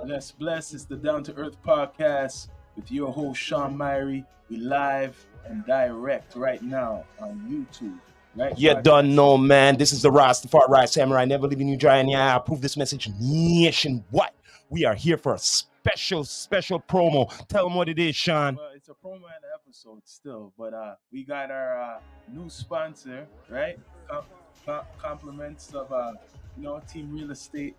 Bless. It's the Down to Earth podcast with your host Sean Myrie. We live and direct right now on YouTube. Right? You Podcast. don't know, man. This is the Rastafari Samurai, never leaving you dry and yeah. I approve this message nationwide. We are here for a special promo. Tell them what it is, Sean. Well, it's a promo and an episode still, but we got our new sponsor, right? Compliments of Team Real Estate,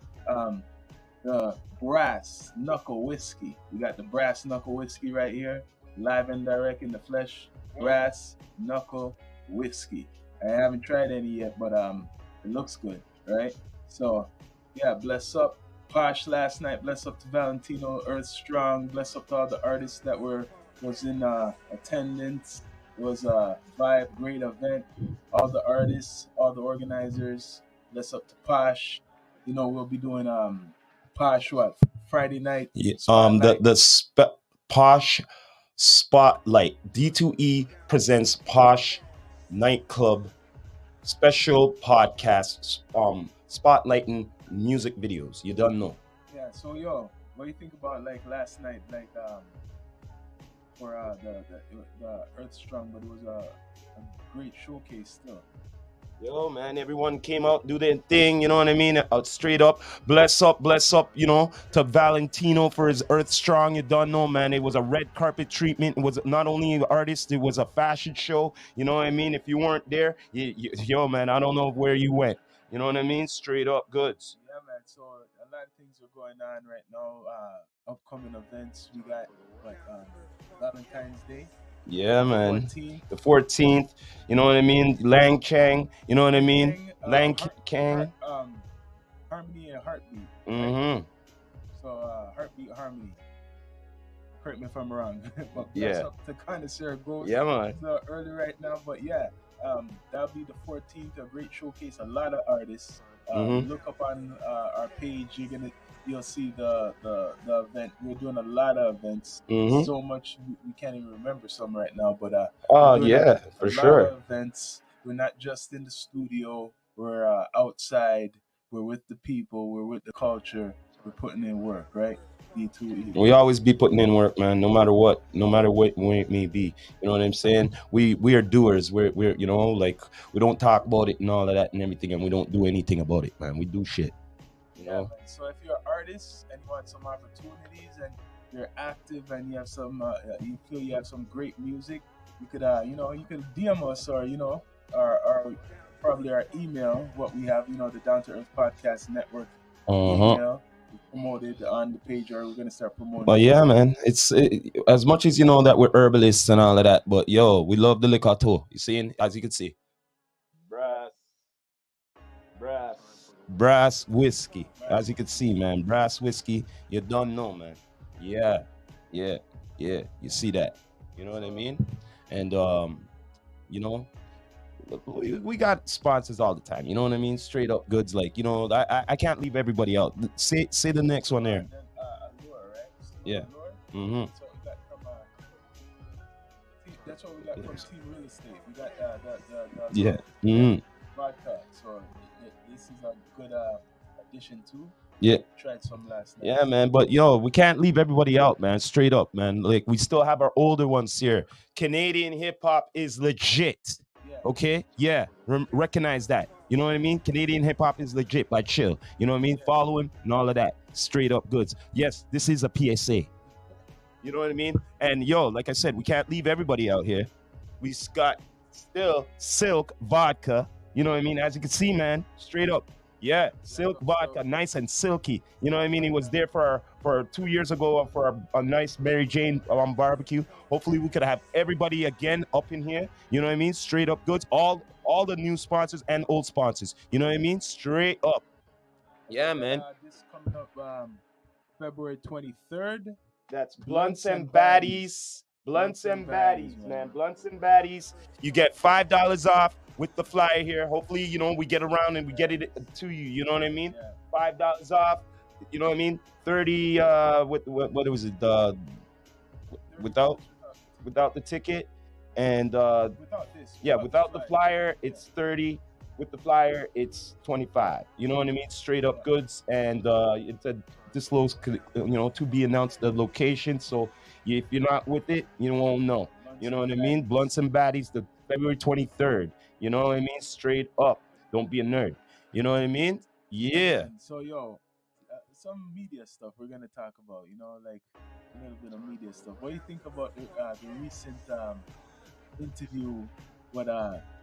the Brass Knuckle Whiskey. We got the Brass Knuckle Whiskey right here, live and direct in the flesh. Brass Knuckle Whiskey. I haven't tried any yet, but it looks good, right? So yeah, bless up Posh last night. Bless up to Valentino, Earth Strong. Bless up to all the artists that was in attendance. It was a vibe, great event. All the artists, all the organizers. Bless up to Posh. We'll be doing Posh Friday night. Spotlight. Posh Spotlight. D2E presents Posh Nightclub special podcast spotlighting music videos. You don't know. Yeah, so what do you think about last night, for the Earth Strong, but it was a great showcase still. Yo, man, everyone came out, do their thing, you know what I mean? Straight up, bless up, to Valentino for his Earth Strong. You don't know, man. It was a red carpet treatment. It was not only an artist, it was a fashion show. You know what I mean? If you weren't there, yo, man, I don't know where you went. You know what I mean? Straight up goods. Yeah, man. So a lot of things are going on right now. Upcoming events. We got Valentine's Day. Yeah, man. 14th. The 14th. You know what I mean? Lang Chang. You know what I mean? Lang Chang. Harmony and Heartbeat. Mm-hmm. So Heartbeat Harmony. Correct me if I'm wrong. But yeah. Up to Connoisseur Ghost. Yeah, man. It's early right now, but yeah. That'll be the 14th. A great showcase. A lot of artists. Look up on our page. You'll see the event. We're doing a lot of events. So much we can't even remember some right now. But yeah, for sure. Lot of events. We're not just in the studio. We're outside. We're with the people. We're with the culture. We're putting in work, right? D2E. We always be putting in work, man. No matter what it may be. You know what I'm saying? We are doers. We're we don't talk about it and all of that and everything, and we don't do anything about it, man. We do shit. Yeah, so if you're an artist and you want some opportunities and you're active and you have some, you feel you have some great music, you could, you can DM us or, our probably our email, what we have, the Down to Earth Podcast Network email. We promoted on the page, or we're gonna start promoting. But yeah, man, it's as much as that we're herbalists and all of that, but we love the liquor too. You see, as you can see, Brass whiskey. As you can see, man, Brass whiskey. You don't know, man. Yeah. You see that? You know what I mean? And we got sponsors all the time. You know what I mean? Straight up goods. I can't leave everybody out. Say the next one there. Allure, right? Yeah. Mm-hmm. So we got from that's what we got from Team Real Estate. We got the vodka. So this is a good addition too. Yeah. Tried some last night. Yeah, man. But we can't leave everybody out, man. Straight up, man. We still have our older ones here. Canadian hip hop is legit. Yeah. Okay? Yeah. Recognize that. You know what I mean? Canadian hip hop is legit by Chill. You know what I mean? Yeah. Follow him and all of that. Straight up goods. Yes, this is a PSA. You know what I mean? And like I said, we can't leave everybody out here. We got still Silk vodka. You know what I mean? As you can see, man, straight up. Yeah, Silk vodka, nice and silky. You know what I mean? He was there for 2 years ago for a nice Mary Jane barbecue. Hopefully we could have everybody again up in here. You know what I mean? Straight up goods. All the new sponsors and old sponsors. You know what I mean? Straight up. Yeah, man. This coming up February 23rd. That's Blunts and Baddies. Blunts and Baddies, man. Blunts and Baddies. You get $5 off with the flyer here. Hopefully, we get around and we get it to you. You know what I mean? Yeah. $5 off. You know what I mean? 30. What was it? Without the ticket, and without the flyer, it's 30. with the flyer, it's 25. You know what I mean? Straight up goods, and it's a disclosed, to be announced the location. So if you're not with it, you won't know. You know what I mean? Blunts and Baddies, the February 23rd. You know what I mean? Straight up. Don't be a nerd. You know what I mean? Yeah. And so, yo, some media stuff we're gonna talk about. Like a little bit of media stuff. What do you think about the recent interview with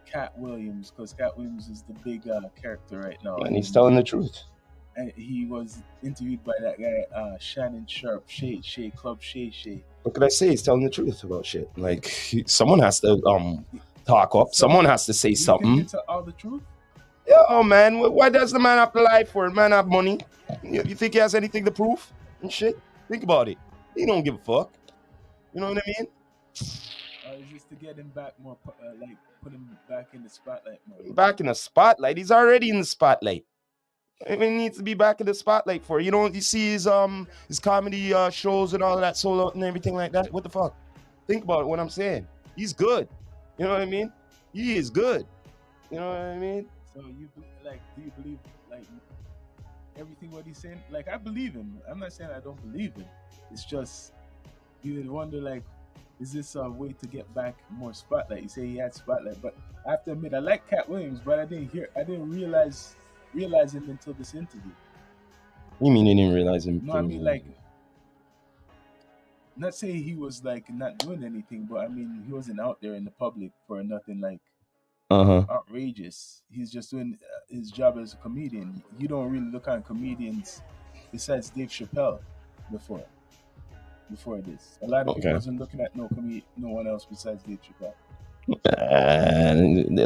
Cat Williams? Because Cat Williams is the big character right now, And he's telling the truth. and he was interviewed by that guy Shannon Sharp, Shay Club Shay. What could I say? He's telling the truth about shit. Like someone has to talk up. Someone has to say You something. think it's all the truth? Yeah, oh man, why does the man have to lie for it? Man have money. You think he has anything to prove and shit? Think about it. He don't give a fuck. You know what I mean? It's just to get him back more, like put him back in the spotlight more. Back in the spotlight. He's already in the spotlight. I mean, he needs to be back in the spotlight for it. You see his comedy shows and all of that, solo and everything like that. What the fuck? Think about it. What I'm saying. He's good. You know what I mean? He is good. You know what I mean? So do you believe like everything what he's saying? Like I believe him. I'm not saying I don't believe him. It's just you would wonder like, is this a way to get back more spotlight? You say he had spotlight, but I have to admit I like Cat Williams, but I didn't realize him until this interview. You mean you didn't realize him? No, I mean like, not saying he was like not doing anything, but I mean he wasn't out there in the public for nothing like outrageous. He's just doing his job as a comedian. You don't really look at comedians besides Dave Chappelle before this. A lot of people wasn't looking at no one else besides Dave Chappelle.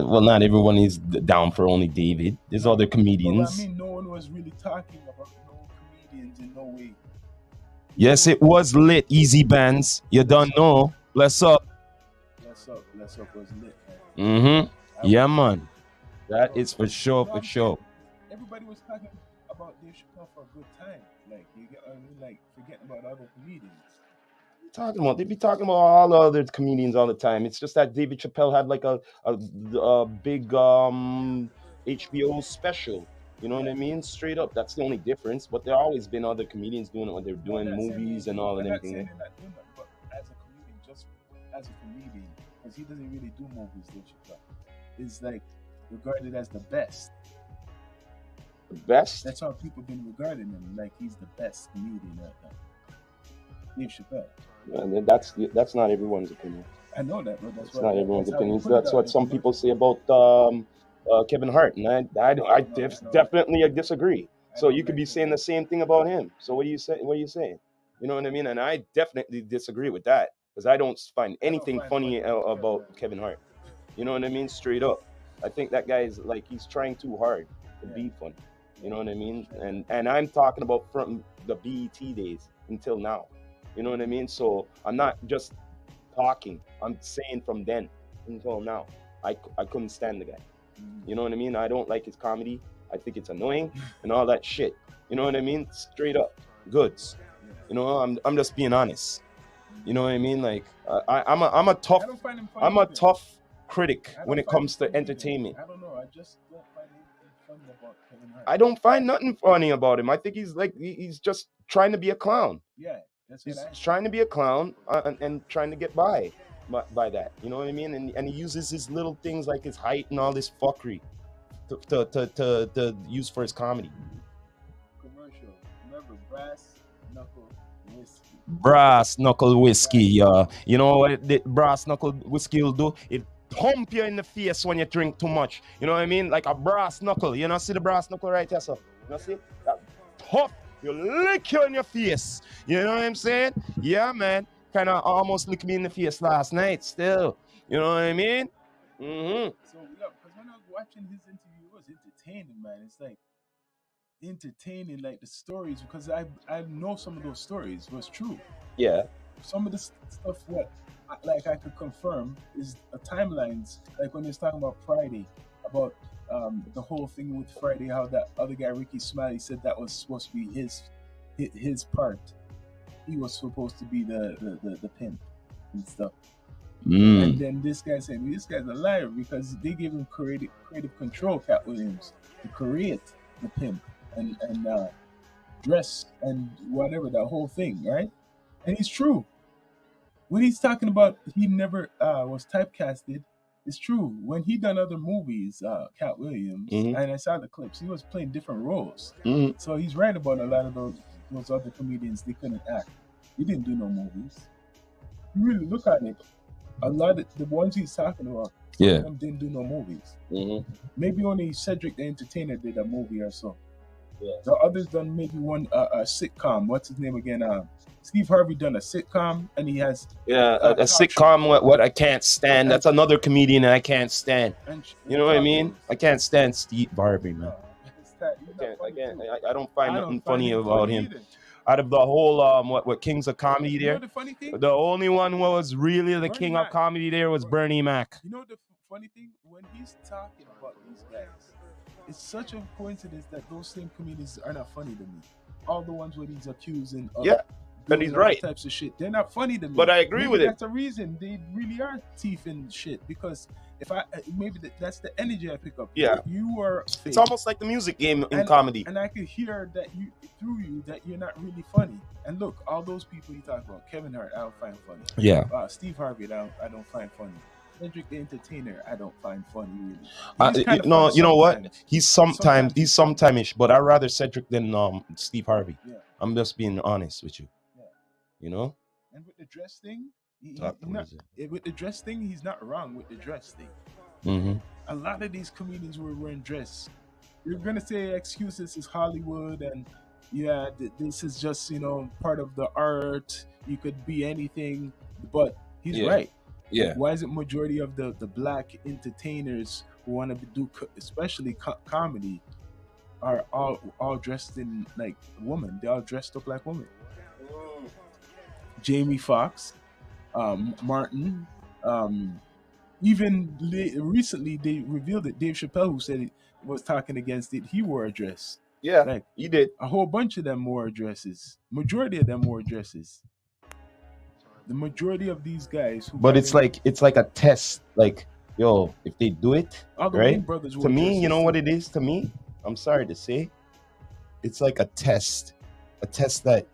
Well, not everyone is down for only David. There's other comedians. But I mean, no one was really talking about no comedians in no way. Yes, it was lit. Easy Bands. You don't know. Bless up. Bless up was lit, man. Yeah, man. That is for sure, for sure. Everybody was talking about Dave Chappelle for a good time. Like, you get what I mean? Like, forgetting about other comedians. They be talking about all the other comedians all the time. It's just that David Chappelle had like a big HBO special. You know what I mean? Straight up. That's the only difference. But there always been other comedians doing it when they're doing movies and all of everything. But as a comedian, just as a comedian, because he doesn't really do movies, Dave Chappelle is like regarded as the best. The best? That's how people been regarding him. Like he's the best comedian right now. Dave Chappelle. And that's not everyone's opinion. I know that, but that's not everyone's opinion. That's what some people say about Kevin Hart, and I definitely disagree. So you could be saying the same thing about him. So what are you saying? You know what I mean? And I definitely disagree with that because I don't find anything funny about Kevin Hart. You know what I mean? Straight up. I think that guy is like he's trying too hard to be funny. You know what I mean? And I'm talking about from the BET days until now. You know what I mean? So I'm not just talking. I'm saying from then until now. I couldn't stand the guy. You know what I mean? I don't like his comedy. I think it's annoying and all that shit. You know what I mean? Straight up. Goods. You know, I'm just being honest. You know what I mean? Like I'm a tough critic when it comes to entertainment. I don't know. I just don't find anything funny about Kevin Hart. I don't find nothing funny about him. I think he's just trying to be a clown. Yeah, he's trying to be a clown and trying to get by that. You know what I mean? And he uses his little things like his height and all this fuckery to use for his comedy. Commercial. Remember Brass Knuckle Whiskey. Brass Knuckle Whiskey, you know what the Brass Knuckle Whiskey will do? It pump you in the face when you drink too much. You know what I mean? Like a brass knuckle. You know, see the brass knuckle right here, so you know, see that puff, you lick you in your face. You know what I'm saying? Yeah, man. Kind of almost licked me in the face last night. Still, you know what I mean? So yeah, because when I was watching his interview, it was entertaining, man. It's like entertaining, like the stories, because I know some of those stories was true. Yeah. Some of the stuff what like I could confirm is timelines, like when he was talking about Friday, about the whole thing with Friday, how that other guy Ricky Smiley said that was supposed to be his part. He was supposed to be the pimp and stuff. And Mm. then this guy said, "This guy's a liar because they gave him creative control, Cat Williams, to create the pimp and dress and whatever, that whole thing, right?" And he's true. When he's talking about he never was typecasted, it's true. When he done other movies, Cat Williams, Mm-hmm. and I saw the clips, he was playing different roles. Mm-hmm. So he's right about a lot of those other comedians. They couldn't act. He didn't do no movies. You really look at it, a lot of the ones he's talking about, some Yeah. of them didn't do no movies. Mm-hmm. Maybe only Cedric the Entertainer did a movie or so. Yeah. The others done maybe one a sitcom. What's his name again? Steve Harvey done a sitcom, and he has Yeah, a talk show sitcom. What I can't stand. That's another comedian that I can't stand. and You know what I talk mean? shows. I can't stand Steve Harvey, man. It's that, he's not I funny can't. too. I don't find I nothing don't find funny him about funny him. either. Out of the whole what Kings of Comedy You know there, the funny thing? the only one who was really the Bernie king of Mac. comedy there was Bernie Mac. You know the funny thing? When he's talking about these guys, it's such a coincidence that those same comedians are not funny to me. All the ones where he's accusing of Yeah, but doing he's other right. types of shit, they're not funny to me. But I agree Maybe with him. that's a reason they really are thief and shit, because if I maybe that's the energy I pick up. Yeah. You are fake. It's almost like the music game in And- comedy. And I could hear that you through you that you're not really funny. And look, all those people you talk about, Kevin Hart, I don't find funny. Yeah. Steve Harvey, I don't find funny. Cedric the Entertainer, I don't find funny really. No, you know what? Sometimes. He's Sometimes. sometime-ish, but I'd rather Cedric than Steve Harvey. Yeah. I'm just being honest with you. Yeah. You know? And with the dress thing, with the dress thing, he's not wrong with the dress thing. Mm-hmm. A lot of these comedians were wearing dress. You're gonna say excuses is Hollywood and yeah, this is just part of the art. You could be anything, but he's right. Yeah. Why is it majority of the black entertainers who want to do especially comedy are all dressed in like women? They all dressed up like women. Jamie Foxx, Martin, even recently they revealed it. Dave Chappelle, who said it was talking against it, he wore a dress. Yeah, Like he did. a whole bunch of them wore dresses. Majority of them wore dresses. The majority of these guys who But it's like a test. Like, yo, if they do it, all the right? Wayne brothers wore To me, dresses you know too. what it is to me? I'm sorry to say. It's like a test. A test that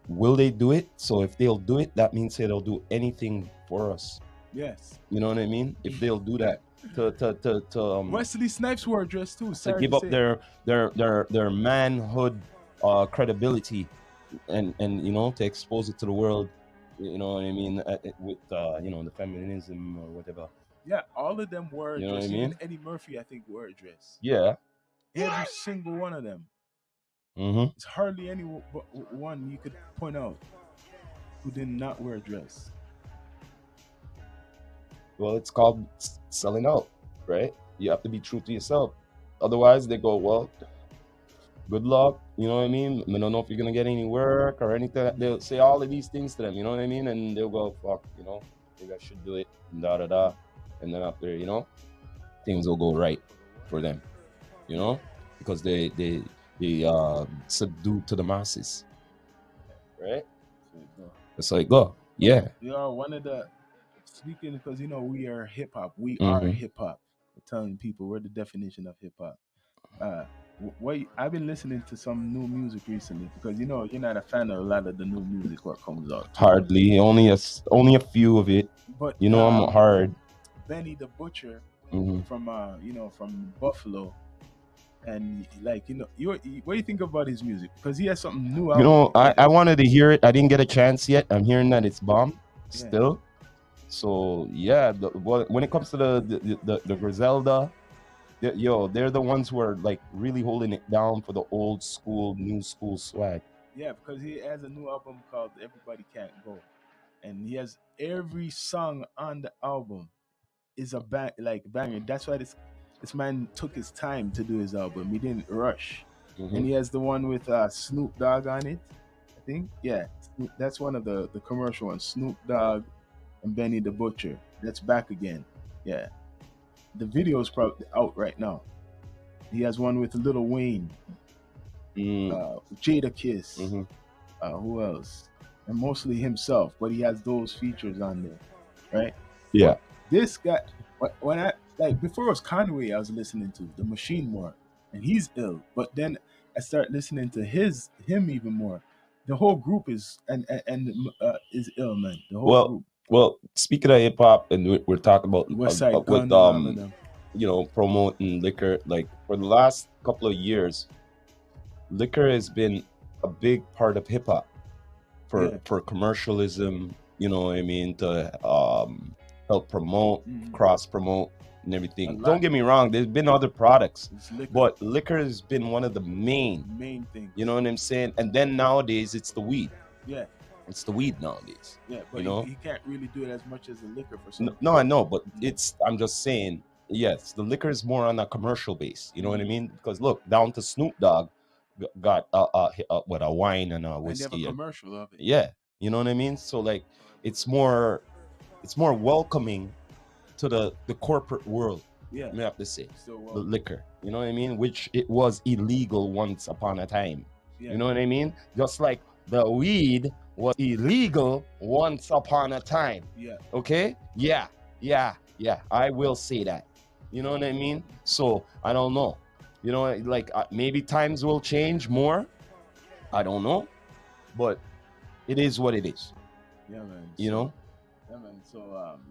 will they do it? So if they'll do it, that means they'll do anything for us. Yes. You know what I mean? If they'll do that to Wesley Snipes wore a dress too. to Sorry give to up say. their manhood credibility and to expose it to the world, you know what I mean, with the feminism or whatever. Yeah, all of them wore a You know dress. what I mean? Even Eddie Murphy, I think, wore a dress. Yeah. Every single one of them. Mm-hmm. It's hardly any one you could point out who did not wear a dress. Well, it's called selling out, right? You have to be true to yourself. Otherwise, they go, well, good luck. You know what I mean? I don't know if you're gonna get any work or anything. They'll say all of these things to them. You know what I mean? And they'll go, fuck. Maybe I should do it. Da da da. And then after, things will go right for them. Because they subdue to the masses, right? That's how it go. Yeah. We are one of the speaking because we are hip hop. We Mhm. are hip hop. We're telling people we're the definition of hip hop. I've been listening to some new music recently because you're not a fan of a lot of the new music what comes out. Hardly. Only a few of it. But I'm hard. Benny the Butcher Mhm. from Buffalo, and what do you think about his music? Because he has something new out. I wanted to hear it. I didn't get a chance yet. I'm hearing that it's bomb Yeah. still. So yeah, when it comes to the Griselda, they're the ones who are like really holding it down for the old school, new school swag. Yeah, because he has a new album called Everybody Can't Go, and he has every song on the album is a banger. That's why this man took his time to do his album. He didn't rush. Mhm. And he has the one with Snoop Dogg on it, I think. Yeah, that's one of the commercial ones. Snoop Dogg and Benny the Butcher. That's back again. Yeah, the video is probably out right now. He has one with Lil Wayne, Jada Kiss. Mhm. Who else? And mostly himself, but he has those features on there, right? Yeah. But this guy, when I like before it was Conway, I was listening to the Machine more, and he's ill. But then I start listening to him even more. The whole group is is ill, man. The whole Well, group, well, speaking of hip hop, and we're talking about West Side with Gun, all of them. promoting liquor. Like for the last couple of years, liquor has been a big part of hip hop Yeah. for commercialism. You know what I mean, to help promote, cross promote, and everything. Don't get me wrong. There's been other products, but liquor has been one of the main things. You know what I'm saying? And then nowadays it's the weed. Yeah. It's the weed nowadays. Yeah, but you know, he can't really do it as much as the liquor for some. no, I know, but I'm just saying, yes, the liquor is more on a commercial base. You know what I mean? Because look, down to Snoop Dogg got what, a wine and a whiskey. And they have a commercial of it. Yeah, you know what I mean? So like, it's more welcoming to the corporate world. Yeah, I have to say, the liquor. You know what I mean? Which it was illegal once upon a time. Yeah. You know what I mean? Just like the weed was illegal once upon a time. Yeah. Okay? Yeah. I will say that. You know what I mean? So I don't know. You know, like maybe times will change more. I don't know, but it is what it is. Yeah, man. You know? Yeah, man. So,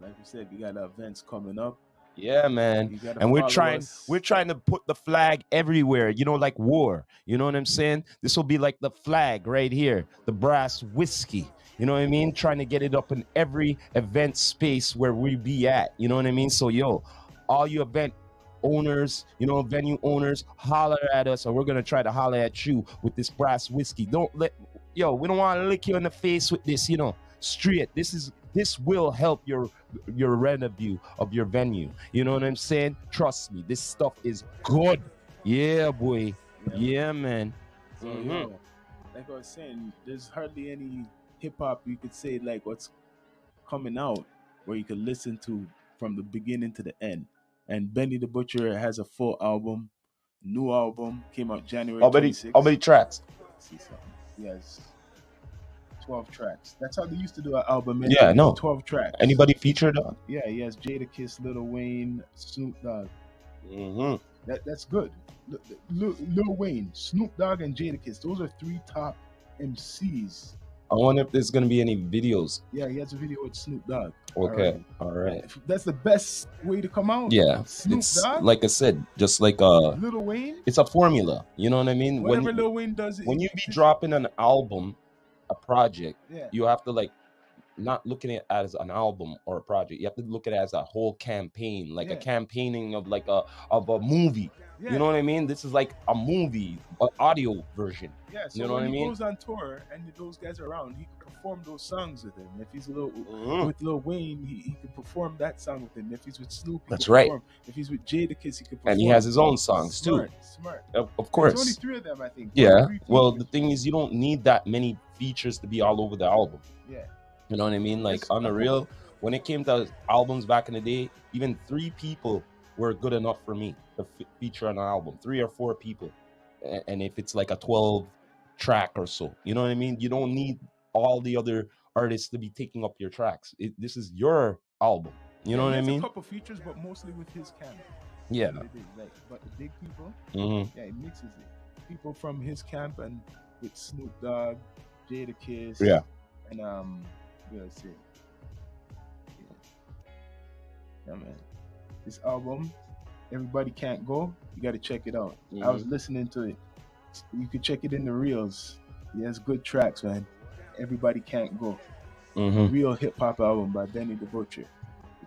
like you said, we got events coming up. Yeah, man. And we're trying to put the flag everywhere, you know, like war. You know what I'm saying? This will be like the flag right here, the brass whiskey. You know what I mean? Trying to get it up in every event space where we be at. You know what I mean? So, yo, all you event owners, you know, venue owners, holler at us, or we're gonna try to holler at you with this brass whiskey. We don't want to lick you in the face with this, you know, straight. This will help your revenue of your venue. You know what I'm saying? Trust me, this stuff is good. Yeah, boy. Yeah, man. So, yo, like I was saying, there's hardly any hip hop you could say like what's coming out where you could listen to from the beginning to the end. And Benny the Butcher has a full album, new album, came out January 26th. How many tracks? Let's see something. Yes. 12 tracks. That's how they used to do an album. Yeah, I know. 12 tracks. Anybody featured on? Yeah, he has Jadakiss, Lil Wayne, Snoop Dogg. Mm-hmm. That's good. Lil Wayne, Snoop Dogg, and Jadakiss. Those are 3 top MCs. I wonder if there's gonna be any videos. Yeah, he has a video with Snoop Dogg. Okay, all right. That's the best way to come out. Yeah, Snoop Dogg. Like I said, just like Lil Wayne. It's a formula. You know what I mean? Whatever Lil Wayne does, when you be dropping an album, a project, yeah, you have to like not looking at it as an album or a project. You have to look at it as a whole campaign, like a campaigning of like a movie. Yeah. You know what I mean? This is like a movie, an audio version. Yeah, so you know when what I mean? He goes on tour and those guys are around, he can perform those songs with him. If he's with Lil Wayne, he can perform that song with him. If he's with Snoop, that's right. If he's with Jadakiss, he can perform. And he has his own songs too. Smart. Of course. There's only 3 of them, I think. Yeah. Well, the thing is, you don't need that many features to be all over the album. Yeah. You know what I mean? Like on the real, when it came to albums back in the day, even 3 people were good enough for me to feature on an album. 3 or 4 people. And if it's like a 12 track or so, you know what I mean? You don't need all the other artists to be taking up your tracks. This is your album. You know what I mean? A couple features, but mostly with his camp. Yeah. But the big people, mm-hmm. Yeah, he mixes it. People from his camp and with Snoop Dogg, Jadakiss, yeah, and let's see. Yeah, man. This album, Everybody Can't Go, you got to check it out. I was listening to it. You could check it in the reels. He has good tracks, man. Everybody Can't Go. Real hip hop album by Benny the Butcher.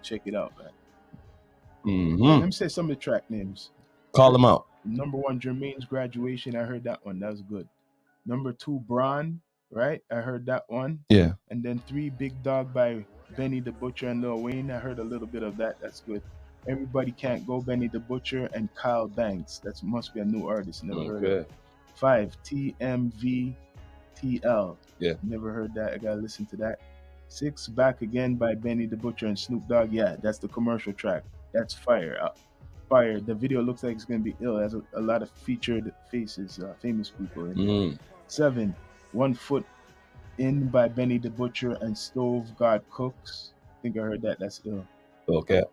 Check it out, man. Let me say some of the track names. Call them out. Number 1, Jermaine's Graduation. I heard that one. That was good. Number 2, Braun. Right? I heard that one. Yeah. And then 3, Big Dog by Benny the Butcher and Lil Wayne. I heard a little bit of that. That's good. Everybody Can't Go, Benny the Butcher and Kyle Banks. That must be a new artist. Never heard of it. 5, TMVTL. Yeah. Never heard that. I gotta listen to that. 6, Back Again by Benny the Butcher and Snoop Dogg. Yeah, that's the commercial track. That's fire. Fire. The video looks like it's gonna be ill. It has a lot of featured faces, famous people in it. 7, One Foot In by Benny the Butcher and Stove God Cooks. I think I heard that. That's ill. Okay.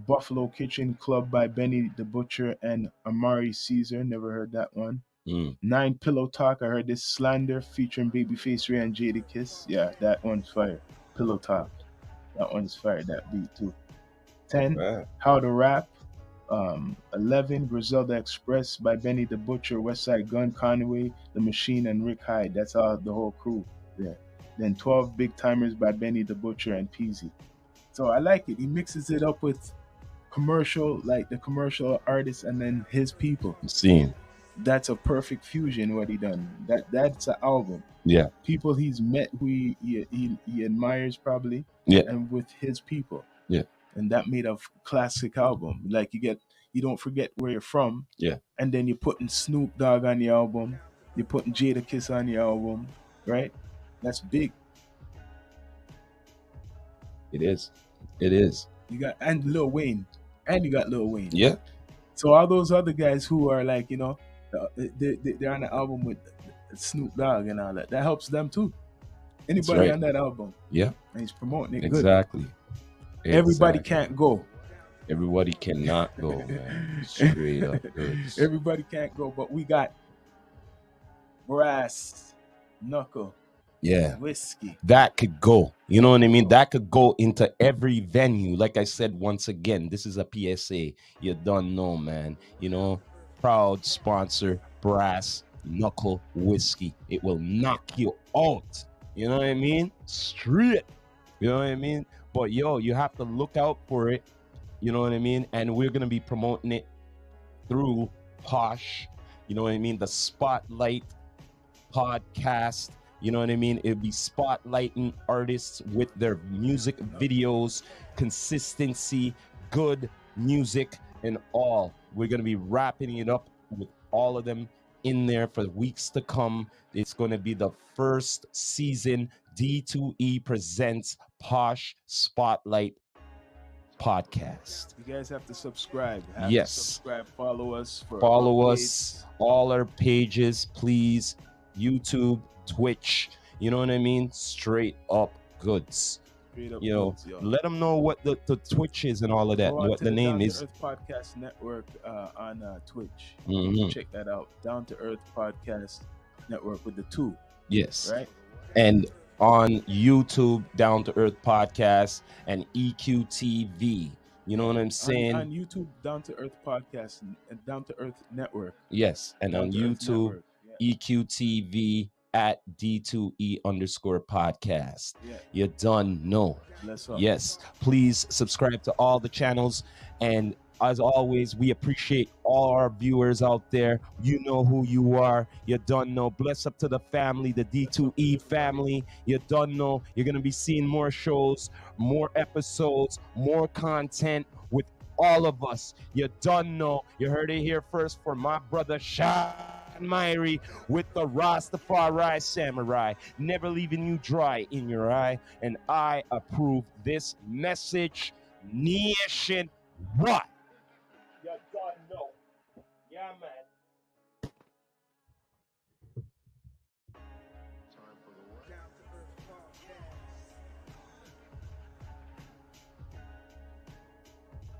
Buffalo Kitchen Club by Benny the Butcher and Amari Caesar. Never heard that one. 9 Pillow Talk. I heard this Slander featuring Babyface Ray and Jadakiss. Yeah, that one's fire. Pillow Talk. That one's fire. That beat too. 10 How to Rap. 11 Griselda Express by Benny the Butcher, Westside Gun, Conway, The Machine, and Rick Hyde. That's all the whole crew there. Then 12 Big Timers by Benny the Butcher and Peasy. So I like it. He mixes it up with commercial, like the commercial artists, and then his people. Seen. That's a perfect fusion. What he done. That's an album. Yeah. People he's met, who he admires probably. Yeah. And with his people. Yeah. And that made a classic album. Like you don't forget where you're from. Yeah. And then you're putting Snoop Dogg on the album. You're putting Jadakiss on the album, right? That's big. It is. It is. You got and Lil Wayne, and you got Lil Wayne. Yeah. So all those other guys who are like, they're on the album with Snoop Dogg and all that. That helps them too. Anybody on that album. Yeah. And he's promoting it exactly. good. Everybody can't go. Everybody cannot go, man. Straight up. Everybody can't go, but we got Brass, Knuckle, Whiskey. That could go. You know what I mean? That could go into every venue. Like I said, once again, this is a PSA. You don't know, man. Proud sponsor, Brass, Knuckle, Whiskey. It will knock you out. You know what I mean? Straight. You know what I mean? But you have to look out for it. You know what I mean? And we're going to be promoting it through Posh. You know what I mean? The Spotlight podcast. You know what I mean? It'll be spotlighting artists with their music videos, consistency, good music, and all. We're going to be wrapping it up with all of them in there for weeks to come. It's going to be the first season. D2E presents Posh Spotlight podcast. You guys have to subscribe. Follow us. Follow us. All our pages, please. YouTube, Twitch. You know what I mean? Straight up goods. Let them know what the Twitch is and all of that. What the name is. Down to Earth Podcast Network on Twitch. Mm-hmm. Check that out. Down to Earth Podcast Network with the 2. Yes. Right. And on YouTube, Down to Earth Podcast and EQTV. You know what I'm saying? On YouTube, Down to Earth Podcast and Down to Earth Network. Yes. And on YouTube, EQTV at D2E_podcast. Yeah. You done know. Yes. Please subscribe to all the channels. And as always, we appreciate all our viewers out there. You know who you are. You done know. Bless up to the family, the D2E family. You done know. You're going to be seeing more shows, more episodes, more content with all of us. You done know. You heard it here first for my brother, Sean Myrie, with the Rastafari Samurai, never leaving you dry in your eye. And I approve this message. Nation, what?